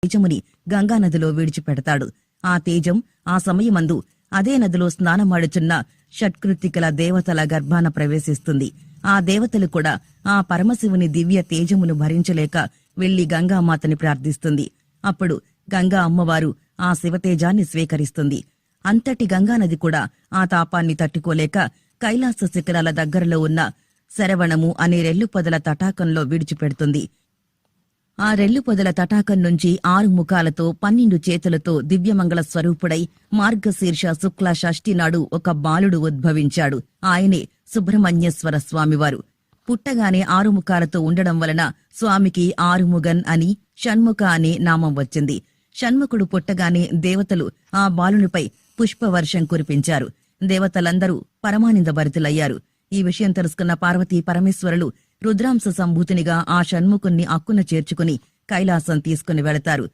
తేజముని గంగానదిలో విడిచిపెడతాడు. ఆ తేజం ఆ సమయమందు అదే నదిలో స్నానమాడుచున్న షట్కృత్తికల దేవతల గర్భాన ప్రవేశిస్తుంది. ఆ దేవతలు కూడా ఆ పరమశివుని దివ్య తేజమును భరించలేక వెళ్లి గంగామాతని ప్రార్థిస్తుంది. అప్పుడు గంగా అమ్మవారు ఆ శివతేజాన్ని స్వీకరిస్తుంది. అంతటి గంగానది కూడా ఆ తాపాన్ని తట్టుకోలేక కైలాస శిఖరాల దగ్గరలో ఉన్న శరవణము అనే రెల్లు పొదల తటాకంలో విడిచిపెడుతుంది. ఆ రెల్లు పొదల తటాకం నుంచి 6 ముఖాలతో 12 చేతులతో దివ్యమంగళ స్వరూపుడై మార్గశీర్ష శుక్ల షష్ఠి నాడు ఒక బాలుడు ఉద్భవించాడు. ఆయనే సుబ్రహ్మణ్యేశ్వర స్వామివారు. పుట్టగానే 6 ముఖాలతో ఉండడం వలన స్వామికి ఆరుముగన్ అని షణ్ముఖ అనే నామం వచ్చింది. షణ్ముఖుడు పుట్టగానే దేవతలు ఆ బాలునిపై పుష్పవర్షం కురిపించారు. దేవతలందరూ పరమానందభరితులయ్యారు. ఈ విషయం తెలుసుకున్న పార్వతీ పరమేశ్వరులు రుద్రాంశ సంభూతినిగా ఆ షణ్ముఖుణ్ణి అక్కున చేర్చుకుని కైలాసం తీసుకుని వెళతారు.